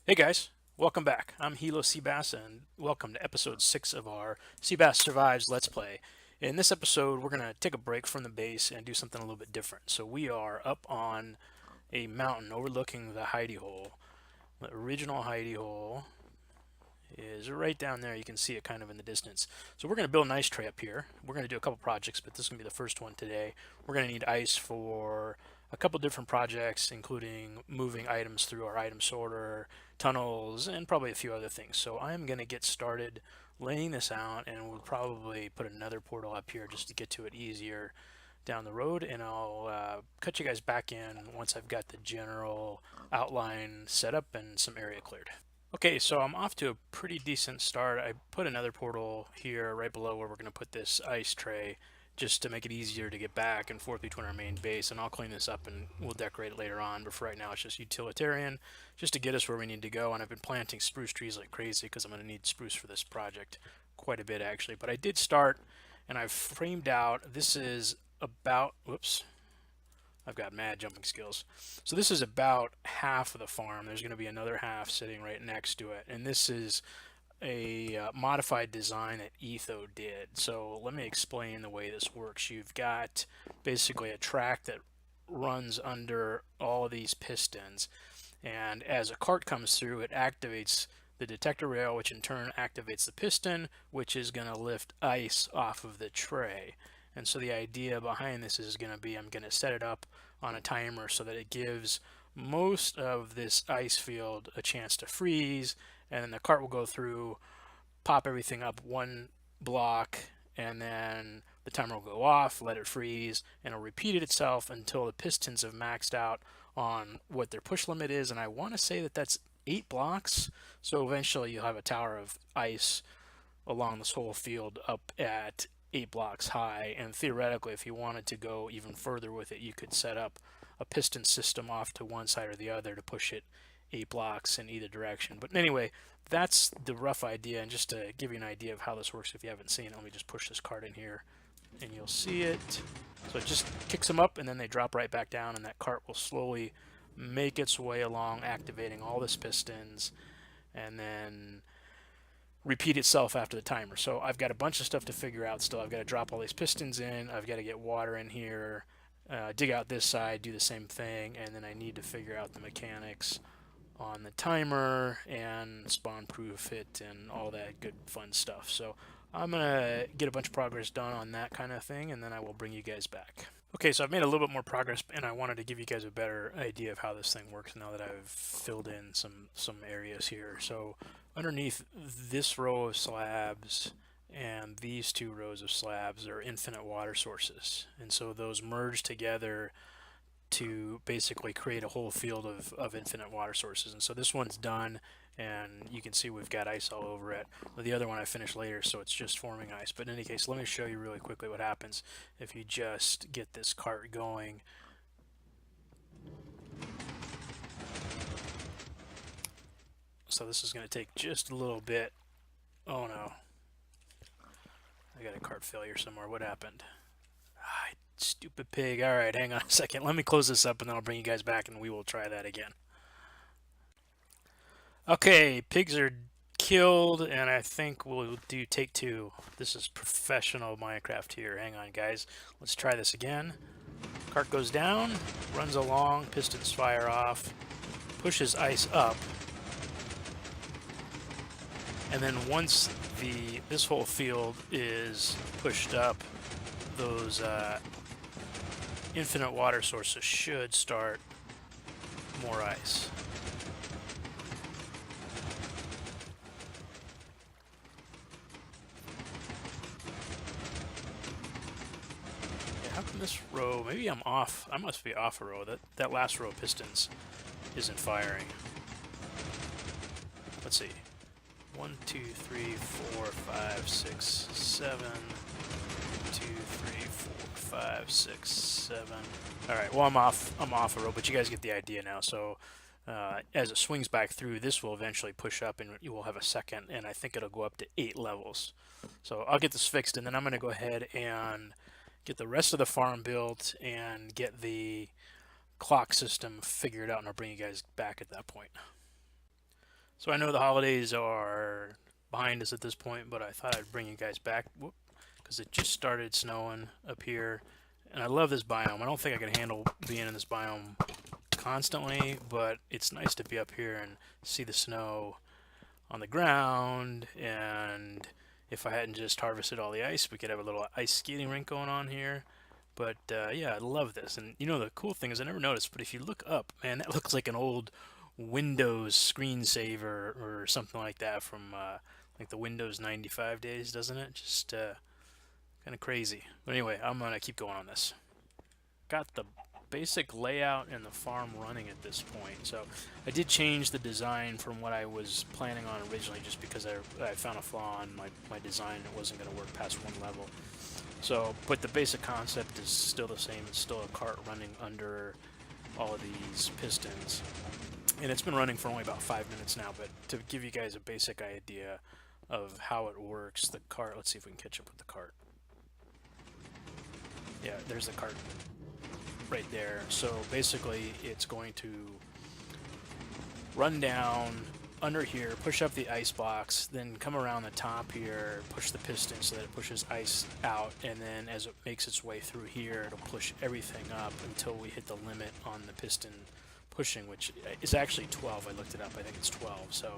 Hey guys, welcome back. I'm HiloSeabass and welcome to episode 6 of our Seabass Survives Let's Play. In this episode, we're going to take a break from the base and do something a little bit different. So we are up on a mountain overlooking the hidey hole. The original hidey hole is right down there. You can see it kind of in the distance. So we're going to build an ice tray up here. We're going to do a couple projects, but this is going to be the first one today. We're going to need ice for a couple different projects, including moving items through our item sorter, tunnels, and probably a few other things. So I'm going to get started laying this out, and we'll probably put another portal up here just to get to it easier down the road, and I'll cut you guys back in once I've got the general outline set up and some area cleared. Okay, so I'm off to a pretty decent start. I put another portal here right below where we're going to put this ice tray just to make it easier to get back and forth between our main base, and I'll clean this up and we'll decorate it later on, but for right now it's just utilitarian, just to get us where we need to go. And I've been planting spruce trees like crazy because I'm going to need spruce for this project quite a bit actually. But I did start and I've framed out, this is about, whoops, I've got mad jumping skills. So this is about half of the farm. There's going to be another half sitting right next to it. And this is a modified design that Etho did. So let me explain the way this works. You've got basically a track that runs under all of these pistons. And as a cart comes through, it activates the detector rail, which in turn activates the piston, which is going to lift ice off of the tray. And so the idea behind this is going to be I'm going to set it up on a timer so that it gives most of this ice field a chance to freeze, and then the cart will go through, pop everything up one block, and then the timer will go off, let it freeze, and it'll repeat it itself until the pistons have maxed out on what their push limit is. And I want to say that that's 8 blocks. So eventually you'll have a tower of ice along this whole field up at 8 blocks high. And theoretically, if you wanted to go even further with it, you could set up a piston system off to one side or the other to push it 8 blocks in either direction. But anyway, that's the rough idea. And just to give you an idea of how this works, if you haven't seen it, let me just push this cart in here and you'll see it. So it just kicks them up and then they drop right back down, and that cart will slowly make its way along, activating all the pistons, and then repeat itself after the timer. So I've got a bunch of stuff to figure out still. I've got to drop all these pistons in. I've got to get water in here, dig out this side, do the same thing, and then I need to figure out the mechanics on the timer and spawn proof it and all that good fun stuff. So I'm gonna get a bunch of progress done on that kind of thing, and then I will bring you guys back. Okay, so I've made a little bit more progress, and I wanted to give you guys a better idea of how this thing works now that I've filled in some areas here. So underneath this row of slabs and these two rows of slabs are infinite water sources, and so those merge together to basically create a whole field of infinite water sources. And so this one's done, and you can see we've got ice all over it. The other one I finished later, so it's just forming ice. But in any case, let me show you really quickly what happens if you just get this cart going. So this is going to take just a little bit. Oh no, I got a cart failure somewhere. What happened? Ah, stupid pig. All right, hang on a second. Let me close this up and then I'll bring you guys back and we will try that again. Okay, pigs are killed, and I think we'll do take two. This is professional Minecraft here. Hang on, guys. Let's try this again. Cart goes down, runs along, pistons fire off, pushes ice up, and then once this whole field is pushed up, those infinite water sources should start more ice. How come this row, maybe I'm off, I must be off a row. That last row of pistons isn't firing. Let's see. 1, 2, 3, 4, 5, 6, 7. 2, 3, 4, 5, 6, 7. Alright, well I'm off a row, but you guys get the idea now. So as it swings back through, this will eventually push up and you will have a second, and I think it'll go up to 8 levels. So I'll get this fixed, and then I'm going to go ahead and get the rest of the farm built and get the clock system figured out, and I'll bring you guys back at that point. So I know the holidays are behind us at this point, but I thought I'd bring you guys back because it just started snowing up here. And I love this biome. I don't think I can handle being in this biome constantly, but it's nice to be up here and see the snow on the ground. And if I hadn't just harvested all the ice, we could have a little ice skating rink going on here. But yeah, I love this. And you know, the cool thing is I never noticed, but if you look up, man, that looks like an old Windows screensaver or something like that from like the Windows 95 days, doesn't it? Just kind of crazy. But anyway, I'm going to keep going on this. Got the basic layout and the farm running at this point. So I did change the design from what I was planning on originally just because I found a flaw in my design and it wasn't going to work past one level. So, but the basic concept is still the same. It's still a cart running under all of these pistons. And it's been running for only about 5 minutes now, but to give you guys a basic idea of how it works, the cart, let's see if we can catch up with the cart. Yeah, there's the cart right there. So basically it's going to run down under here, push up the ice box, then come around the top here, push the piston so that it pushes ice out, and then as it makes its way through here, it'll push everything up until we hit the limit on the piston pushing, which is actually 12. I looked it up. I think it's 12. So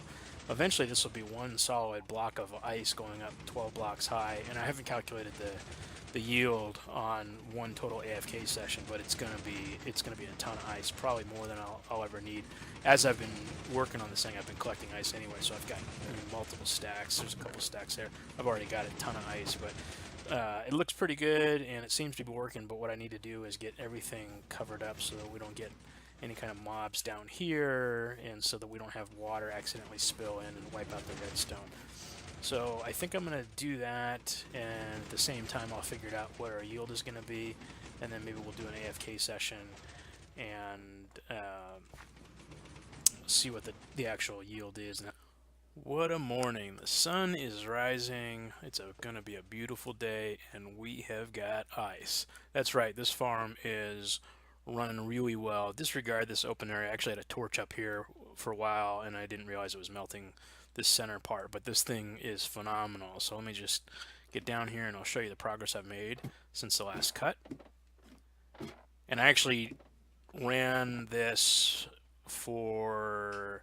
eventually this will be one solid block of ice going up 12 blocks high, and I haven't calculated the yield on one total AFK session, but it's gonna be a ton of ice, probably more than I'll ever need. As I've been working on this thing, I've been collecting ice anyway, so I've got multiple stacks. There's a couple stacks there. I've already got a ton of ice, but it looks pretty good and it seems to be working. But what I need to do is get everything covered up so that we don't get any kind of mobs down here, and so that we don't have water accidentally spill in and wipe out the redstone. So I think I'm going to do that, and at the same time I'll figure out what our yield is going to be, and then maybe we'll do an AFK session and see what the actual yield is. What a morning. The sun is rising. It's going to be a beautiful day, and we have got ice. That's right, this farm is running really well. Disregard this open area. I actually had a torch up here for a while, and I didn't realize it was melting this center part, but this thing is phenomenal. So let me just get down here and I'll show you the progress I've made since the last cut. And I actually ran this for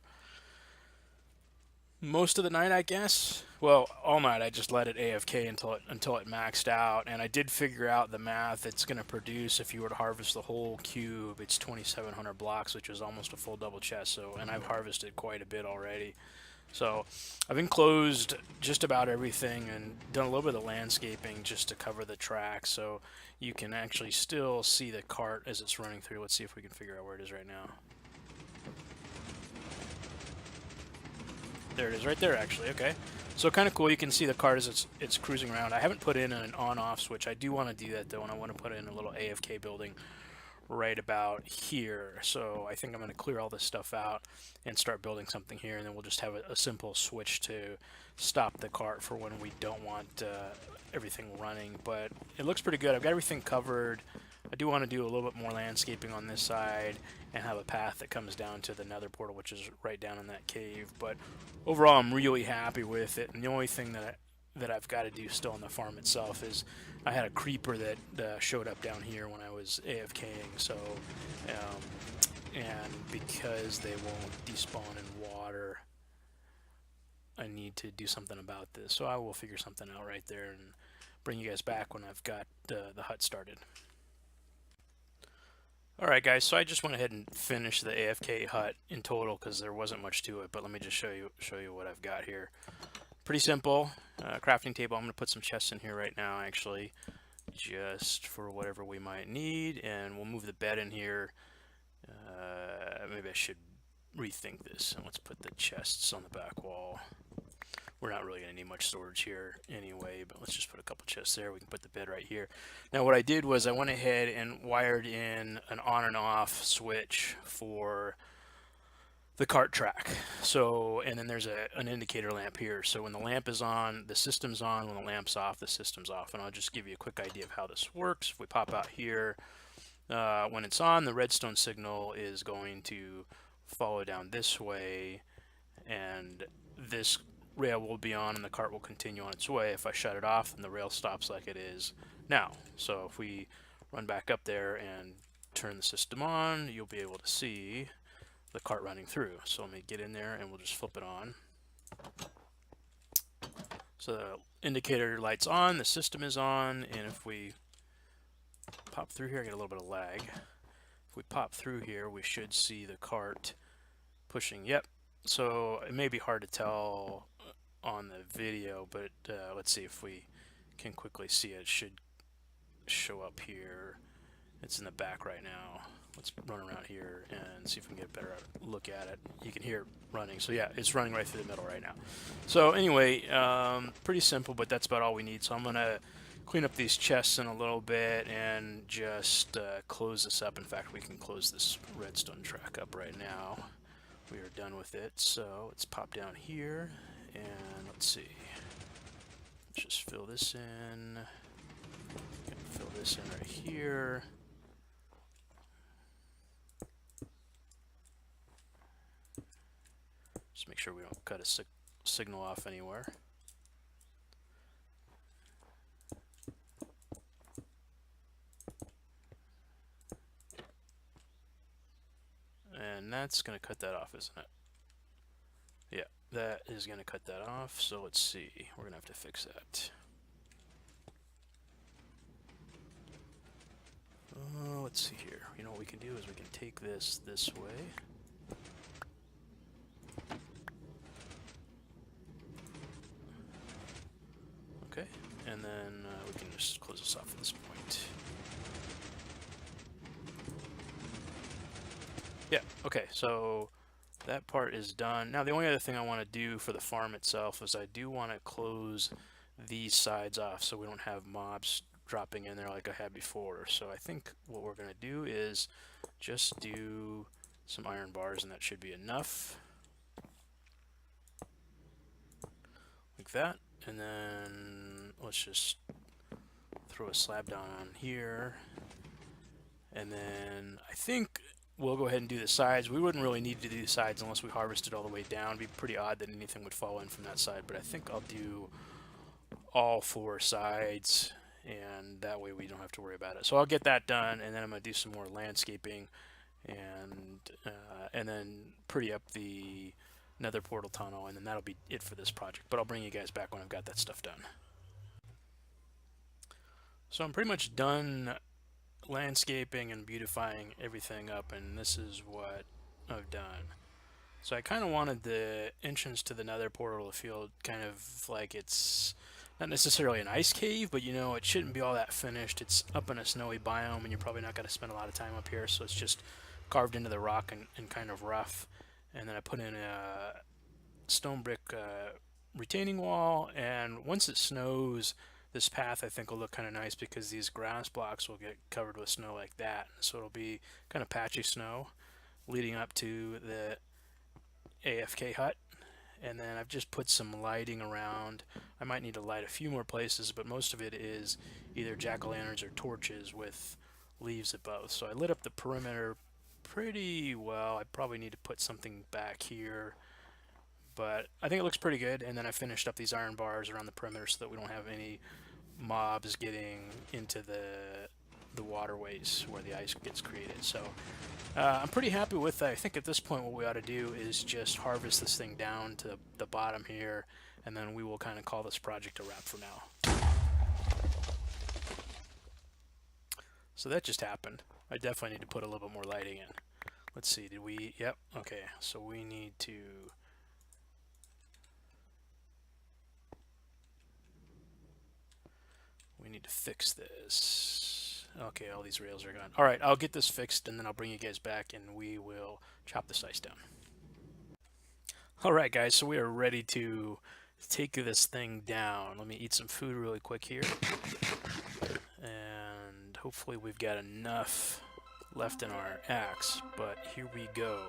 most of the night, I guess. Well, all night. I just let it AFK until it maxed out, and I did figure out the math it's going to produce. If you were to harvest the whole cube, it's 2,700 blocks, which is almost a full double chest. So, and I've harvested quite a bit already. So I've enclosed just about everything and done a little bit of landscaping just to cover the track, so you can actually still see the cart as it's running through. Let's see if we can figure out where it is right now. There it is right there, actually. Okay, so kind of cool. You can see the cart as it's cruising around. I haven't put in an on-off switch. I do want to do that though, and I want to put in a little AFK building right about here. So I think I'm going to clear all this stuff out and start building something here, and then we'll just have a simple switch to stop the cart for when we don't want everything running. But it looks pretty good. I've got everything covered. I do want to do a little bit more landscaping on this side and have a path that comes down to the nether portal, which is right down in that cave. But overall, I'm really happy with it, and the only thing that I've got to do still on the farm itself is I had a creeper that showed up down here when I was AFKing, so and because they won't despawn in water, I need to do something about this. So I will figure something out right there and bring you guys back when I've got the hut started. Alright guys, so I just went ahead and finished the AFK hut in total because there wasn't much to it, but let me just show you what I've got here. Pretty simple. Crafting table. I'm going to put some chests in here right now, actually, just for whatever we might need, and we'll move the bed in here. Maybe I should rethink this, and let's put the chests on the back wall. We're not really going to need much storage here anyway, but let's just put a couple chests there. We can put the bed right here. Now what I did was I went ahead and wired in an on and off switch for the cart track. So, and then there's an indicator lamp here. So when the lamp is on, the system's on. When the lamp's off, the system's off. And I'll just give you a quick idea of how this works. If we pop out here, when it's on, the redstone signal is going to follow down this way, and this rail will be on and the cart will continue on its way. If I shut it off, then the rail stops like it is now. So if we run back up there and turn the system on, you'll be able to see the cart running through. So let me get in there and we'll just flip it on. So the indicator light's on, the system is on, and if we pop through here, I get a little bit of lag. If we pop through here, we should see the cart pushing. Yep. So it may be hard to tell on the video, but let's see if we can quickly see it. It should show up here. It's in the back right now. Let's run around here and see if we can get a better look at it. You can hear it running. So yeah, it's running right through the middle right now. So anyway, pretty simple, but that's about all we need. So I'm going to clean up these chests in a little bit and just close this up. In fact, we can close this redstone track up right now. We are done with it. So let's pop down here and let's see. Let's just fill this in. Fill this in right here. Just make sure we don't cut a signal off anywhere. And that's going to cut that off, isn't it? Yeah, that is going to cut that off. So let's see. We're going to have to fix that. Let's see here. You know what we can do is we can take this way. Okay, and then we can just close this off at this point. Yeah, okay, so that part is done. Now the only other thing I want to do for the farm itself is I do want to close these sides off so we don't have mobs dropping in there like I had before. So I think what we're going to do is just do some iron bars, and that should be enough. Like that. And then let's just throw a slab down on here. And then I think we'll go ahead and do the sides. We wouldn't really need to do the sides unless we harvested all the way down. It'd be pretty odd that anything would fall in from that side, but I think I'll do all 4 sides, and that way we don't have to worry about it. So I'll get that done, and then I'm going to do some more landscaping and then pretty up the nether portal tunnel, and then that'll be it for this project. But I'll bring you guys back when I've got that stuff done. So I'm pretty much done landscaping and beautifying everything up, and this is what I've done. So I kind of wanted the entrance to the nether portal to feel kind of like it's not necessarily an ice cave, but you know, it shouldn't be all that finished. It's up in a snowy biome, and you're probably not going to spend a lot of time up here, so it's just carved into the rock and kind of rough. And then I put in a stone brick retaining wall, and once it snows, this path I think will look kind of nice because these grass blocks will get covered with snow like that. So it'll be kind of patchy snow leading up to the AFK hut. And then I've just put some lighting around. I might need to light a few more places, but most of it is either jack-o'-lanterns or torches with leaves above. So I lit up the perimeter pretty well. I probably need to put something back here, but I think it looks pretty good. And then I finished up these iron bars around the perimeter so that we don't have any mobs getting into the waterways where the ice gets created. So I'm pretty happy with that. I think at this point what we ought to do is just harvest this thing down to the bottom here, and then we will kind of call this project a wrap for now. So that just happened. I definitely need to put a little bit more lighting in. Let's see, did we, yep, okay, so we need to fix this. Okay, all these rails are gone. All right, I'll get this fixed, and then I'll bring you guys back, and we will chop this ice down. All right, guys, so we are ready to take this thing down. Let me eat some food really quick here. And hopefully we've got enough left in our axe, but here we go.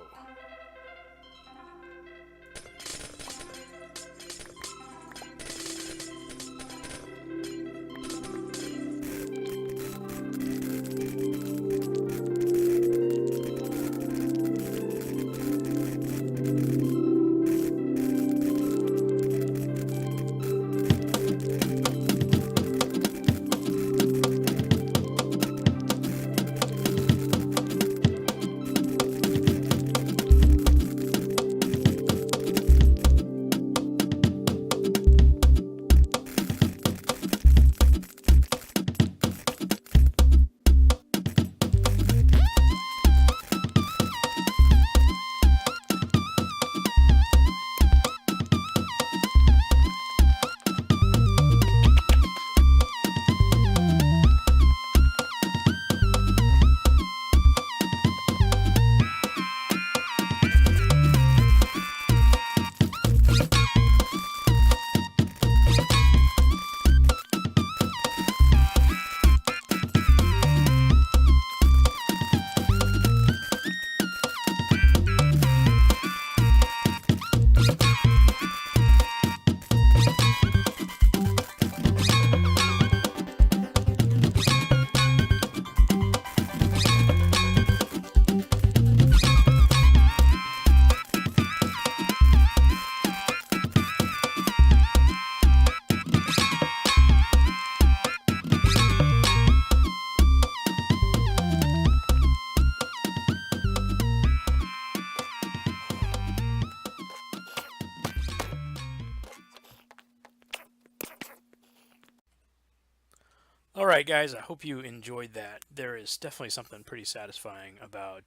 All right, guys, I hope you enjoyed that. There is definitely something pretty satisfying about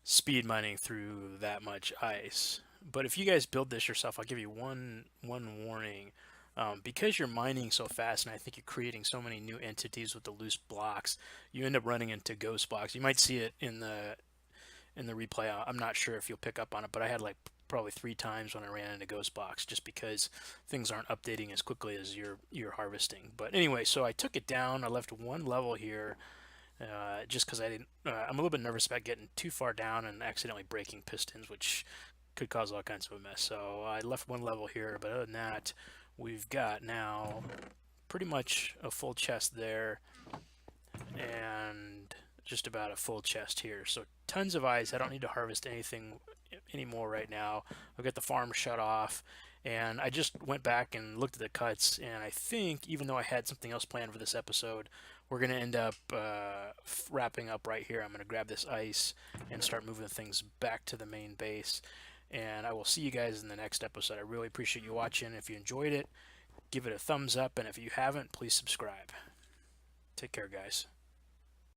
speed mining through that much ice. But if you guys build this yourself, I'll give you one warning. Because you're mining so fast, and I think you're creating so many new entities with the loose blocks, you end up running into ghost blocks. You might see it in the replay. I'm not sure if you'll pick up on it, but I had like probably 3 times when I ran into ghost blocks just because things aren't updating as quickly as you're harvesting. But anyway, so I took it down. I left one level here just because I didn't. I'm a little bit nervous about getting too far down and accidentally breaking pistons, which could cause all kinds of a mess. So I left one level here, but other than that, we've got now pretty much a full chest there and just about a full chest here. So tons of ice. I don't need to harvest anything anymore right now. I've got the farm shut off, and I just went back and looked at the cuts, and I think even though I had something else planned for this episode, we're going to end up wrapping up right here. I'm going to grab this ice and start moving things back to the main base, and I will see you guys in the next episode. I really appreciate you watching. If you enjoyed it, give it a thumbs up, and if you haven't, please subscribe. Take care, guys.